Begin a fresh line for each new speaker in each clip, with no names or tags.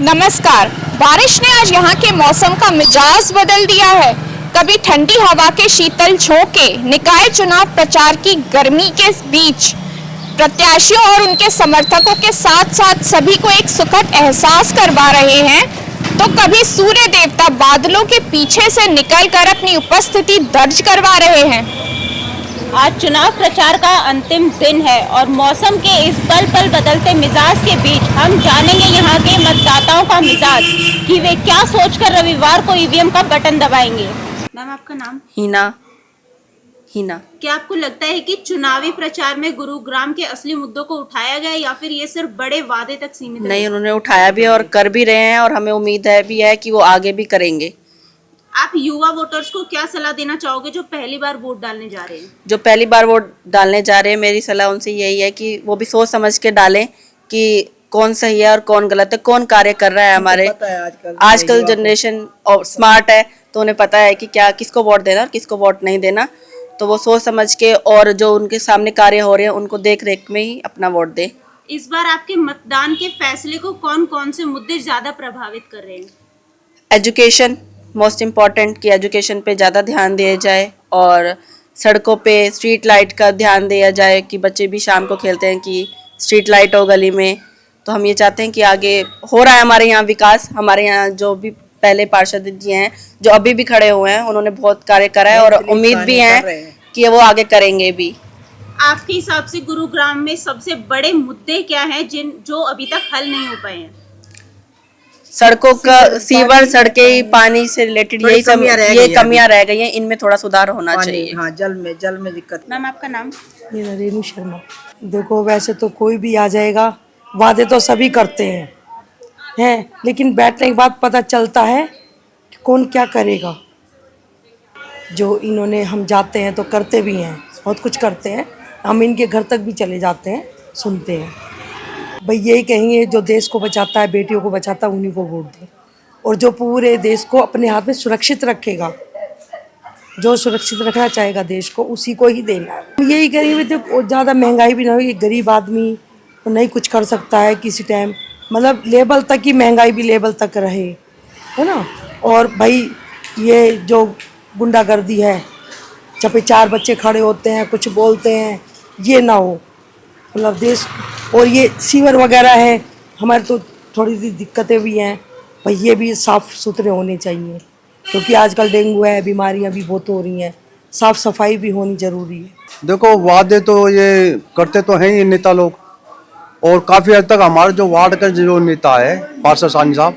नमस्कार। बारिश ने आज यहाँ के मौसम का मिजाज बदल दिया है। कभी ठंडी हवा के शीतल झोंके निकाय चुनाव प्रचार की गर्मी के बीच प्रत्याशियों और उनके समर्थकों के साथ साथ सभी को एक सुखद एहसास करवा रहे हैं, तो कभी सूर्य देवता बादलों के पीछे से निकलकर अपनी उपस्थिति दर्ज करवा रहे हैं।
आज चुनाव प्रचार का अंतिम दिन है और मौसम के इस पल पल बदलते मिजाज के बीच हम जानेंगे यहाँ के मतदाताओं का मिजाज कि वे क्या सोचकर रविवार को ईवीएम का बटन दबाएंगे। मैम, आपका नाम?
हीना।
क्या आपको लगता है कि चुनावी प्रचार में गुरुग्राम के असली मुद्दों को उठाया गया या फिर ये सिर्फ बड़े वादे तक सीमित है?
नहीं, उन्होंने उठाया भी है और कर भी रहे हैं और हमें उम्मीद है कि वो आगे भी करेंगे।
आप युवा वोटर्स को क्या सलाह देना चाहोगे जो पहली बार वोट डालने जा रहे हैं?
जो पहली बार वोट डालने जा रहे हैं, मेरी सलाह उनसे यही है कि वो भी सोच समझ के डालें कि कौन सही है और कौन गलत है, कौन कार्य कर रहा है। हमारे आजकल जनरेशन और स्मार्ट है, तो उन्हें पता है कि क्या किसको वोट देना और किसको वोट नहीं देना। तो वो सोच समझ के और जो उनके सामने कार्य हो रहे हैं उनको देख रेख में ही अपना वोट दे।
इस बार आपके मतदान के फैसले को कौन कौन से मुद्दे ज्यादा प्रभावित कर रहे हैं?
एजुकेशन मोस्ट इम्पॉर्टेंट, कि एजुकेशन पे ज़्यादा ध्यान दिया जाए और सड़कों पे स्ट्रीट लाइट का ध्यान दिया जाए कि बच्चे भी शाम को खेलते हैं कि स्ट्रीट लाइट हो गली में। तो हम ये चाहते हैं कि आगे हो रहा है हमारे यहाँ विकास। हमारे यहाँ जो भी पहले पार्षद जी हैं जो अभी भी खड़े हुए हैं, उन्होंने बहुत कार्य करा है और उम्मीद भी है कि वो आगे करेंगे भी।
आपके हिसाब से गुरुग्राम में सबसे बड़े मुद्दे क्या हैं जो अभी तक हल नहीं हो पाए हैं?
सड़कों का सीवर, सड़कें, पानी से रिलेटेड यही सब ये कमियां रह गई हैं, इनमें थोड़ा सुधार होना चाहिए।
हाँ, जल में दिक्कत।
मैम, आपका नाम?
मेरा रेणु शर्मा। देखो, वैसे तो कोई भी आ जाएगा, वादे तो सभी करते हैं, लेकिन बैठने के बाद पता चलता है कि कौन क्या करेगा। जो इन्होंने, हम जाते हैं तो करते भी हैं, बहुत कुछ करते हैं। हम इनके घर तक भी चले जाते हैं, सुनते हैं। भाई यही कहेंगे, जो देश को बचाता है, बेटियों को बचाता है, उन्हीं को वोट दो। और जो पूरे देश को अपने हाथ में सुरक्षित रखेगा, जो सुरक्षित रखना चाहेगा देश को, उसी को ही देना है। यही करेंगे तो ज़्यादा महंगाई भी ना हो। गरीब आदमी तो नहीं कुछ कर सकता है किसी टाइम, मतलब लेवल तक ही महंगाई भी लेवल तक रहे, है ना। और भाई ये जो गुंडागर्दी है, जब पे चार बच्चे खड़े होते हैं, कुछ बोलते हैं, ये ना हो, मतलब देश। और ये सीवर वगैरह है हमारे, तो थोड़ी सी दिक्कतें भी हैं भाई, ये भी साफ़ सुथरे होने चाहिए, क्योंकि आजकल डेंगू है, बीमारियां भी बहुत हो रही हैं। साफ़ सफाई भी होनी ज़रूरी है।
देखो, वादे तो ये करते तो हैं ही नेता लोग, और काफ़ी हद तक हमारे जो वार्ड का जो नेता है पार्षद सानी साहब,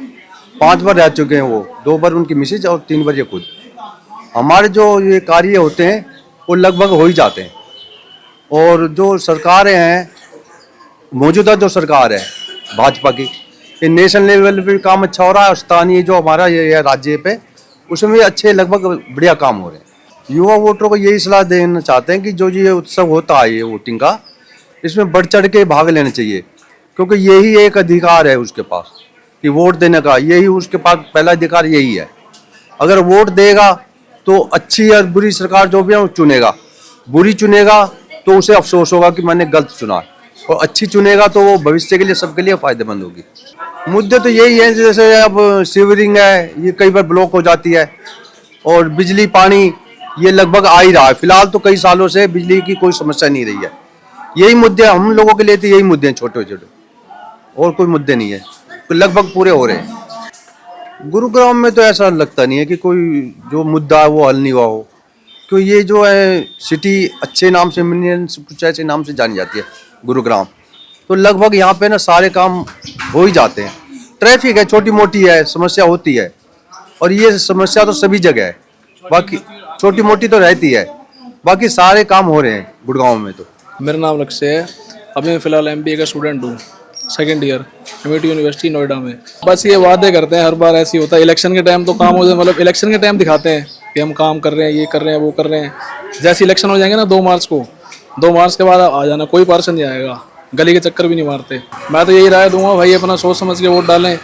5 बार रह चुके हैं वो, 2 बार उनकी मिसेज और 3 बार ये खुद। हमारे जो ये कार्य होते हैं वो लगभग हो ही जाते हैं। और जो सरकारें हैं, मौजूदा जो सरकार है भाजपा की, ये नेशनल लेवल पे काम अच्छा हो रहा है और स्थानीय जो हमारा ये है राज्य पे, उसमें भी अच्छे लगभग बढ़िया काम हो रहे हैं। युवा वोटरों को यही सलाह देना चाहते हैं कि जो ये उत्सव होता है ये वोटिंग का, इसमें बढ़ चढ़ के भाग लेना चाहिए, क्योंकि यही एक अधिकार है उसके पास कि वोट देने का। यही उसके पास पहला अधिकार यही है। अगर वोट देगा तो अच्छी या बुरी सरकार जो भी है वो चुनेगा। बुरी चुनेगा तो उसे अफसोस होगा कि मैंने गलत चुना, और अच्छी चुनेगा तो वो भविष्य के लिए सबके लिए फायदेमंद होगी। मुद्दे तो यही है, जैसे अब सीवरिंग है, ये कई बार ब्लॉक हो जाती है, और बिजली पानी ये लगभग आ ही रहा है। फिलहाल तो कई सालों से बिजली की कोई समस्या नहीं रही है। यही मुद्दे हम लोगों के लिए तो यही मुद्दे हैं, छोटे छोटे, और कोई मुद्दे नहीं है, तो लगभग पूरे हो रहे हैं। गुरुग्राम में तो ऐसा लगता नहीं है कि कोई जो मुद्दा है वो हल नहीं हुआ हो, क्योंकि ये जो है सिटी अच्छे नाम से, मिलियंस कुछ ऐसे नाम से जानी जाती है गुरुग्राम, तो लगभग यहाँ पे ना सारे काम हो ही जाते हैं। ट्रैफिक है, छोटी मोटी है, समस्या होती है, और ये समस्या तो सभी जगह है, बाकी छोटी मोटी तो रहती है, बाकी सारे काम हो रहे हैं गुड़गांव में। तो
मेरा नाम लक्ष्य है। अभी मैं फ़िलहाल MBA का स्टूडेंट हूँ, 2nd year, MIT university Noida में। बस ये वादे करते हैं, हर बार ऐसे ही होता है। इलेक्शन के टाइम तो काम हो जाए, मतलब इलेक्शन के टाइम दिखाते हैं कि हम काम कर रहे हैं, ये कर रहे हैं, वो कर रहे हैं। जैसे इलेक्शन हो जाएंगे ना 2 मार्च को, 2 मार्च के बाद आ जाना, कोई पार्षद नहीं आएगा, गली के चक्कर भी नहीं मारते। मैं तो यही राय दूंगा भाई, अपना सोच समझ के वोट डालें।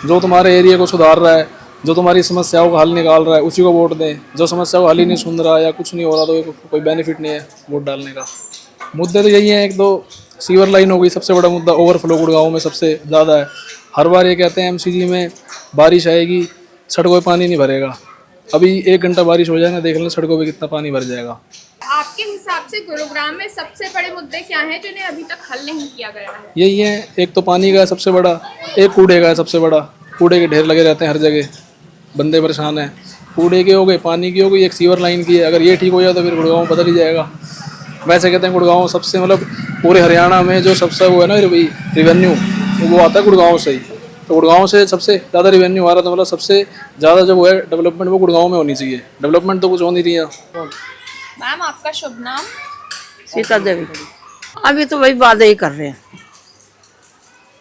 जो तुम्हारे एरिया को सुधार रहा है, जो तुम्हारी समस्याओं का हल निकाल रहा है, उसी को वोट दें। जो समस्या को हल ही नहीं सुन रहा या कुछ नहीं हो रहा, तो कोई बेनिफिट नहीं है वोट डालने का। मुद्दे तो यही हैं, एक तो सीवर लाइन हो गई सबसे बड़ा मुद्दा, ओवरफ्लो गुड़गांव में सबसे ज़्यादा है। हर बार ये कहते हैं एमसीजी में बारिश आएगी, सड़कों पे पानी नहीं भरेगा। अभी 1 घंटा बारिश हो जाए ना, देख लें सड़कों पे कितना पानी भर जाएगा।
आपके हिसाब से गुरुग्राम में सबसे बड़े मुद्दे क्या हैं जिन्हें अभी तक हल नहीं किया गया है?
यही है, एक तो पानी का है सबसे बड़ा, एक कूड़े का है सबसे बड़ा। कूड़े के ढेर लगे रहते हैं हर जगह, बंदे परेशान हैं। कूड़े के हो गए, पानी की हो गई, एक सीवर लाइन की है। अगर ये ठीक हो जाए तो फिर गुड़गांव बदल ही जाएगा। वैसे कहते हैं गुड़गांव सबसे मतलब पूरे हरियाणा में जो सबसे वो है ना रिवेन्यू, वो आता है गुड़गांव से ही। तो गुड़गांव से सबसे ज़्यादा रिवेन्यू आ रहा था, मतलब सबसे ज़्यादा जो वो है डेवलपमेंट वो गुड़गांव में होनी चाहिए। डेवलपमेंट तो कुछ हो नहीं रही है।
मैम आपका शुभ नाम?
सीता देवी। अभी तो वही वादे ही कर रहे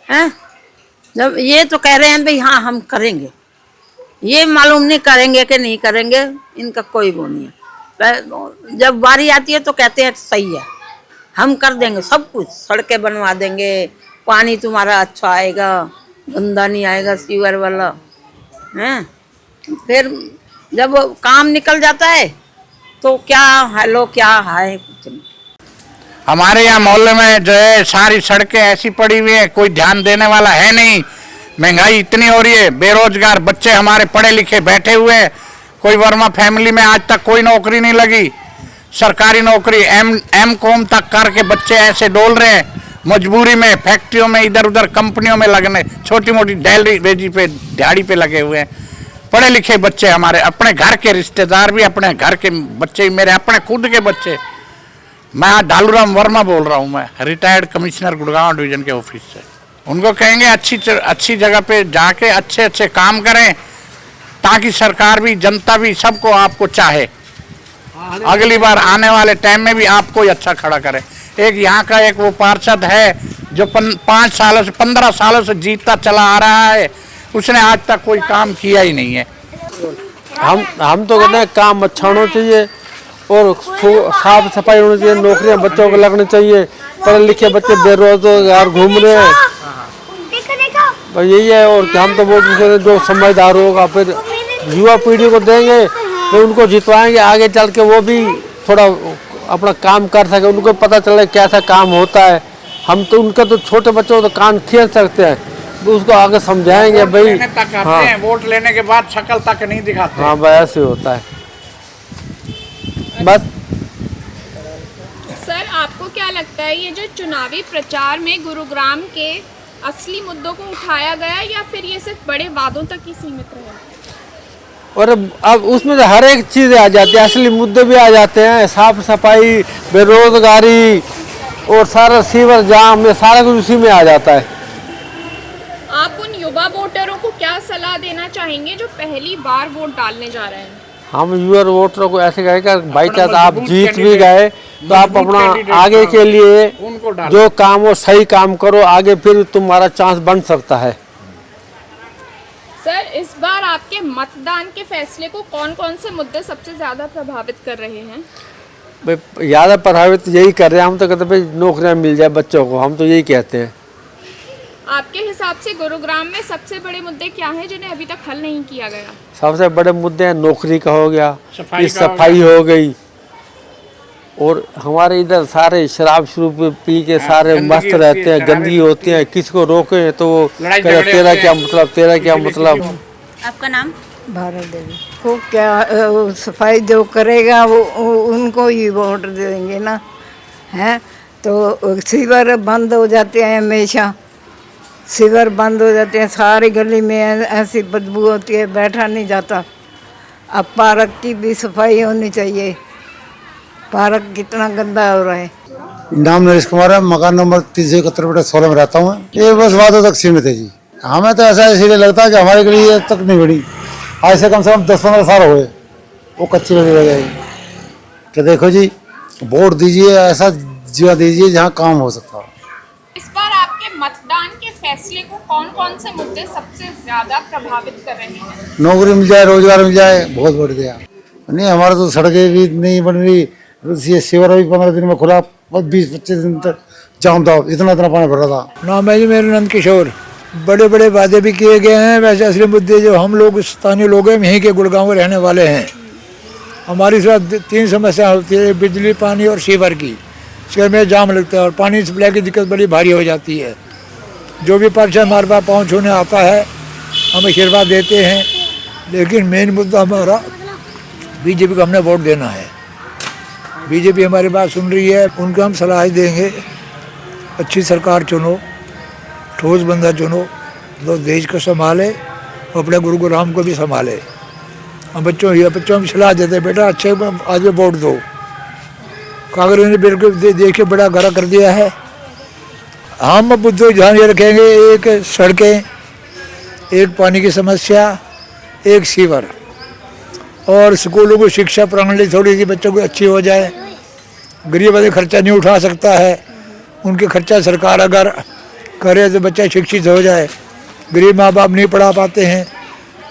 हैं। जब ये तो कह रहे हैं भाई हाँ हम करेंगे, ये मालूम नहीं करेंगे कि नहीं करेंगे, इनका कोई वो नहीं है। जब बारी आती है तो कहते हैं सही है, हम कर देंगे सब कुछ, सड़कें बनवा देंगे, पानी तुम्हारा अच्छा आएगा, गंदा नहीं आएगा सीवर वाला हैं। फिर जब काम निकल जाता है तो क्या हेलो क्या है, कुछ नहीं।
हमारे यहाँ मोहल्ले में जो है सारी सड़कें ऐसी पड़ी हुई है, कोई ध्यान देने वाला है नहीं। महंगाई इतनी हो रही है, बेरोजगार बच्चे हमारे पढ़े लिखे बैठे हुए हैं। कोई वर्मा फैमिली में आज तक कोई नौकरी नहीं लगी। सरकारी नौकरी एम.कॉम तक करके बच्चे ऐसे डोल रहे हैं, मजबूरी में फैक्ट्रियों में इधर उधर कंपनियों में लगने, छोटी मोटी डेली वेजी पे दिहाड़ी पे लगे हुए हैं। पढ़े लिखे बच्चे हमारे, अपने घर के रिश्तेदार भी, अपने घर के बच्चे, मेरे अपने खुद के बच्चे। मैं ढालूराम वर्मा बोल रहा हूँ, मैं रिटायर्ड कमिश्नर गुड़गांव डिवीजन के ऑफिस से। उनको कहेंगे अच्छी जगह पे जाके अच्छे अच्छे काम करें, ताकि सरकार भी, जनता भी, सबको आपको चाहे, अगली बार आने वाले टाइम में भी आपको ही अच्छा खड़ा करे। एक यहाँ का एक वो पार्षद है जो 5 सालों से 15 सालों से जीतता चला आ रहा है, उसने आज तक कोई काम किया ही नहीं है।
हम तो कहते हैं काम अच्छा होना चाहिए और साफ सफाई होनी चाहिए, नौकरियां बच्चों को लगनी चाहिए। पढ़े लिखे बच्चे बेरोजगार घूम रहे हैं, तो यही है। और हम तो वोट जो समझदार होगा फिर युवा पीढ़ी को देंगे, फिर उनको जितवाएंगे, आगे चल के वो भी थोड़ा अपना काम कर सके, उनको पता चले कैसा काम होता है। हम तो उनके तो छोटे बच्चों को तो कान खींच सकते हैं, उसको आगे समझाएंगे भाई।
हाँ, वोट लेने के बाद शक्ल तक नहीं दिखाते।
हाँ भाई ऐसे होता है बस।
सर आपको क्या लगता है ये जो चुनावी प्रचार में गुरुग्राम के असली मुद्दों को उठाया गया या फिर ये सिर्फ बड़े वादों तक ही सीमित रहे?
और अब उसमें तो हर एक चीज़ आ जाती है, असली मुद्दे भी आ जाते हैं, साफ सफाई, बेरोजगारी और सारा सीवर जाम, ये सारा कुछ उसी में आ जाता है।
आप उन युवा वोटरों को क्या सलाह देना चाहेंगे जो पहली बार वोट डालने जा रहे हैं?
हम युवा वोटरों को ऐसे कहेगा भाई क्या आप जीत भी गए तो आप अपना आगे के लिए जो काम हो सही काम करो, आगे फिर तुम्हारा चांस बन सकता है।
सर इस बार आपके मतदान के फैसले को कौन कौन से मुद्दे सबसे ज़्यादा प्रभावित कर रहे हैं?
भाई ज़्यादा प्रभावित यही कर रहे हैं, हम तो कहते भाई नौकरियां मिल जाए बच्चों को, हम तो यही कहते हैं।
आपके हिसाब से गुरुग्राम में सबसे बड़े मुद्दे क्या हैं जिन्हें अभी तक हल नहीं किया गया?
सबसे बड़े मुद्दे हैं नौकरी का हो गया, सफाई हो गई, और हमारे इधर सारे शराब शुरूब पी के सारे मस्त रहते हैं, गंदगी होती है, किसको रोके तो वो कहते तेरा क्या मतलब, तेरा क्या मतलब।
आपका नाम?
भारत देवी को क्या सफाई जो करेगा वो उनको ही वोट देंगे ना, हैं? तो सीवर बंद हो जाते हैं, हमेशा सीवर बंद हो जाते हैं, सारी गली में ऐसी बदबू होती है, बैठा नहीं जाता। अब पार्क की भी सफाई होनी चाहिए, पार्क कितना गंदा हो रहा है।
नाम नरेश कुमार है, मकान नंबर 371/16 में रहता हूँ। ये बस वादों तक सीमित है जी। हमें तो ऐसा इसीलिए लगता है कि हमारे लिए तक नहीं बनी, आज से कम 10-15 साल हुए वो कच्ची बनी रह जाएगी। तो देखो जी, वोट दीजिए, ऐसा जगह दीजिए जहाँ काम हो सकता है।
इस बार आपके मतदान के फैसले को कौन कौन से मुद्दे सबसे ज्यादा प्रभावित कर रहे हैं?
नौकरी मिल जाए, रोजगार मिल जाए, बहुत बढ़िया। नहीं हमारे तो सड़कें भी नहीं बन रही, ये सीवर भी 15 दिन में खुला, 20-25 दिन तक जाम था, इतना पानी भर रहा था।
नाम है जी मेरा नंद किशोर। बड़े बड़े वादे भी किए गए हैं, वैसे असली मुद्दे जो हम लोग स्थानीय लोग हैं, यहीं के गुड़गांव में रहने वाले हैं। हमारी इस बार 3 समस्या होती है, बिजली, पानी और सीवर की। शहर में जाम लगता है और पानी सप्लाई की दिक्कत बड़ी भारी हो जाती है। जो भी पार्षद हमारे पास पाँव छूने आता है हम आशीर्वाद देते हैं, लेकिन मेन मुद्दा हमारा बीजेपी को हमने वोट देना है। बीजेपी हमारी बात सुन रही है, उनको हम सलाह देंगे अच्छी सरकार चुनो, ठोस बंदा चुनो जो देश को संभाले और अपने गुरुग्राम को भी संभाले। हम बच्चों में सलाह देते हैं, बेटा अच्छे आगे वोट दो। कांग्रेस ने बिल्कुल देख के बड़ा गड़ा कर दिया है। हम अब तो ध्यान ये रखेंगे, एक सड़कें, एक पानी की समस्या, एक सीवर, और स्कूलों को शिक्षा प्रणाली थोड़ी सी बच्चों को अच्छी हो जाए। गरीब आदमी खर्चा नहीं उठा सकता है, उनके खर्चा सरकार अगर करे तो बच्चा शिक्षित हो जाए। गरीब माँ बाप नहीं पढ़ा पाते हैं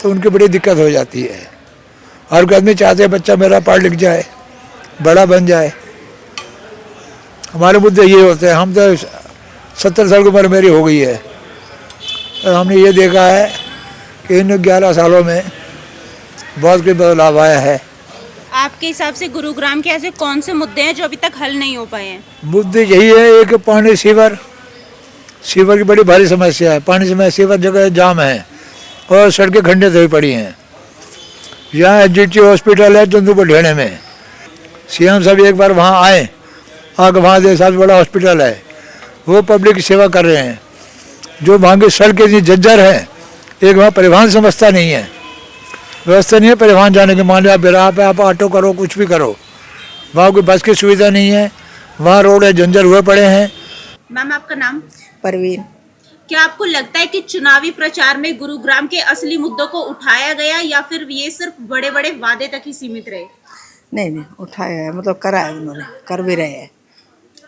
तो उनकी बड़ी दिक्कत हो जाती है। हर कोई आदमी चाहते हैं बच्चा मेरा पढ़ लिख जाए, बड़ा बन जाए। हमारे मुद्दे ये होते हैं। हम तो 70 साल की उम्र मेरी हो गई है और हमने ये देखा है कि इन 11 सालों में बहुत कुछ बदलाव आया है।
आपके हिसाब से गुरुग्राम के ऐसे कौन से मुद्दे हैं जो अभी तक हल नहीं हो पाए हैं?
मुद्दे यही है, एक पानी, सीवर की बड़ी भारी समस्या है। पानी समय सीवर जगह जाम है और सड़कें खंडित हुई पड़ी हैं। यहाँ एचजीटी हॉस्पिटल है चंदूपुर ढेणे में, सीएम साहब एक बार वहाँ आए, आगे वहाँ से सबसे बड़ा हॉस्पिटल है, वो पब्लिक की सेवा कर रहे हैं। जो वहाँ की सड़कें इतनी जर्जर है, एक वहाँ परिवहन समस्या नहीं है, व्यवस्था नहीं है परिवहन जाने की। मान लिया बिराह पे आप ऑटो करो, कुछ भी करो, वहाँ कोई बस की सुविधा नहीं है, वहाँ रोड जंजर हुए पड़े हैं।
मैम आपका नाम?
परवीन।
क्या आपको लगता है कि चुनावी प्रचार में गुरुग्राम के असली मुद्दों को उठाया गया या फिर ये सिर्फ बड़े बड़े वादे तक ही सीमित रहे?
नहीं उठाया है, मतलब करा है, उन्होंने कर भी रहे हैं।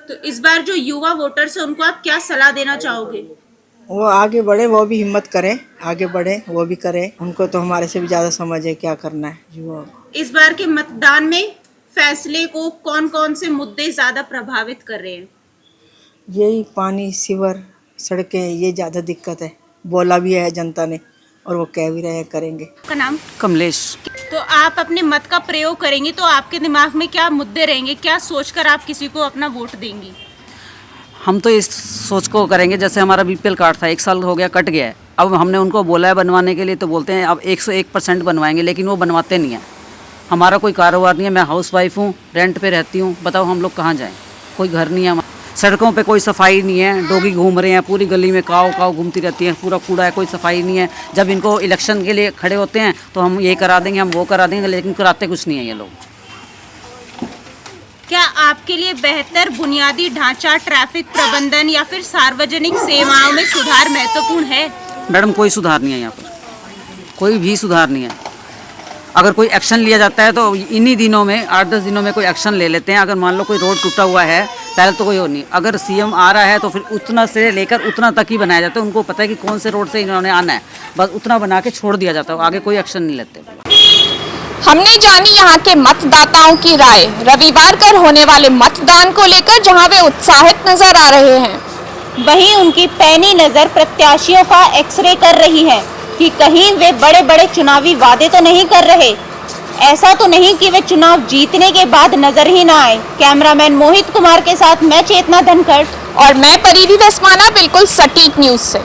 तो इस बार जो युवा वोटर्स है उनको आप क्या सलाह देना चाहोगे?
वो आगे बढ़े, वो भी हिम्मत करें, आगे बढ़े, वो भी करें। उनको तो हमारे से भी ज़्यादा समझ है क्या करना है युवा।
इस बार के मतदान में फैसले को कौन कौन से मुद्दे ज्यादा प्रभावित कर रहे हैं?
यही पानी, सीवर, सड़कें, ये ज़्यादा दिक्कत है। बोला भी है जनता ने और वो कह भी रहे हैं करेंगे।
आपका नाम?
कमलेश।
तो आप अपने मत का प्रयोग करेंगे तो आपके दिमाग में क्या मुद्दे रहेंगे, क्या सोचकर आप किसी को अपना वोट देंगी?
हम तो इस सोच को करेंगे, जैसे हमारा बीपीएल कार्ड था 1 साल हो गया, कट गया है। अब हमने उनको बोला है बनवाने के लिए, तो बोलते हैं अब 101% बनवाएंगे, लेकिन वो बनवाते नहीं हैं। हमारा कोई कारोबार नहीं है, मैं हाउसवाइफ हूँ, रेंट पे रहती हूँ, बताओ हम लोग कहाँ जाएँ? कोई घर नहीं है, सड़कों पे कोई सफाई नहीं है, डॉगी घूम रहे हैं, पूरी गली में काव घूमती रहती है, पूरा कूड़ा है, कोई सफाई नहीं है। जब इनको इलेक्शन के लिए खड़े होते हैं तो हम ये करा देंगे, हम वो करा देंगे, लेकिन कराते कुछ नहीं है ये लोग।
क्या आपके लिए बेहतर बुनियादी ढांचा, ट्रैफिक प्रबंधन या फिर सार्वजनिक सेवाओं में सुधार महत्वपूर्ण है?
मैडम कोई सुधार नहीं है यहाँ पर, कोई भी सुधार नहीं है। अगर कोई एक्शन लिया जाता है तो इन्हीं दिनों में 8-10 दिनों में कोई एक्शन ले लेते हैं। अगर मान लो कोई रोड टूटा हुआ है, पहले तो कोई और नहीं, अगर सीएम आ रहा है तो फिर उतना से लेकर उतना तक ही बनाया जाता है। उनको पता है कि कौन से रोड से इन्होंने आना है, बस उतना बना के छोड़ दिया जाता है, आगे कोई एक्शन नहीं लेते।
हमने जानी यहाँ के मतदाताओं की राय रविवार को होने वाले मतदान को लेकर, जहाँ वे उत्साहित नजर आ रहे हैं।
वहीं उनकी पैनी नजर प्रत्याशियों का एक्सरे कर रही है कि कहीं वे बड़े बड़े चुनावी वादे तो नहीं कर रहे, ऐसा तो नहीं कि वे चुनाव जीतने के बाद नजर ही ना आए। कैमरामैन मोहित कुमार के साथ मैं चेतना धनखड़
और मैं परिधि धस्माना, बिल्कुल सटीक न्यूज से।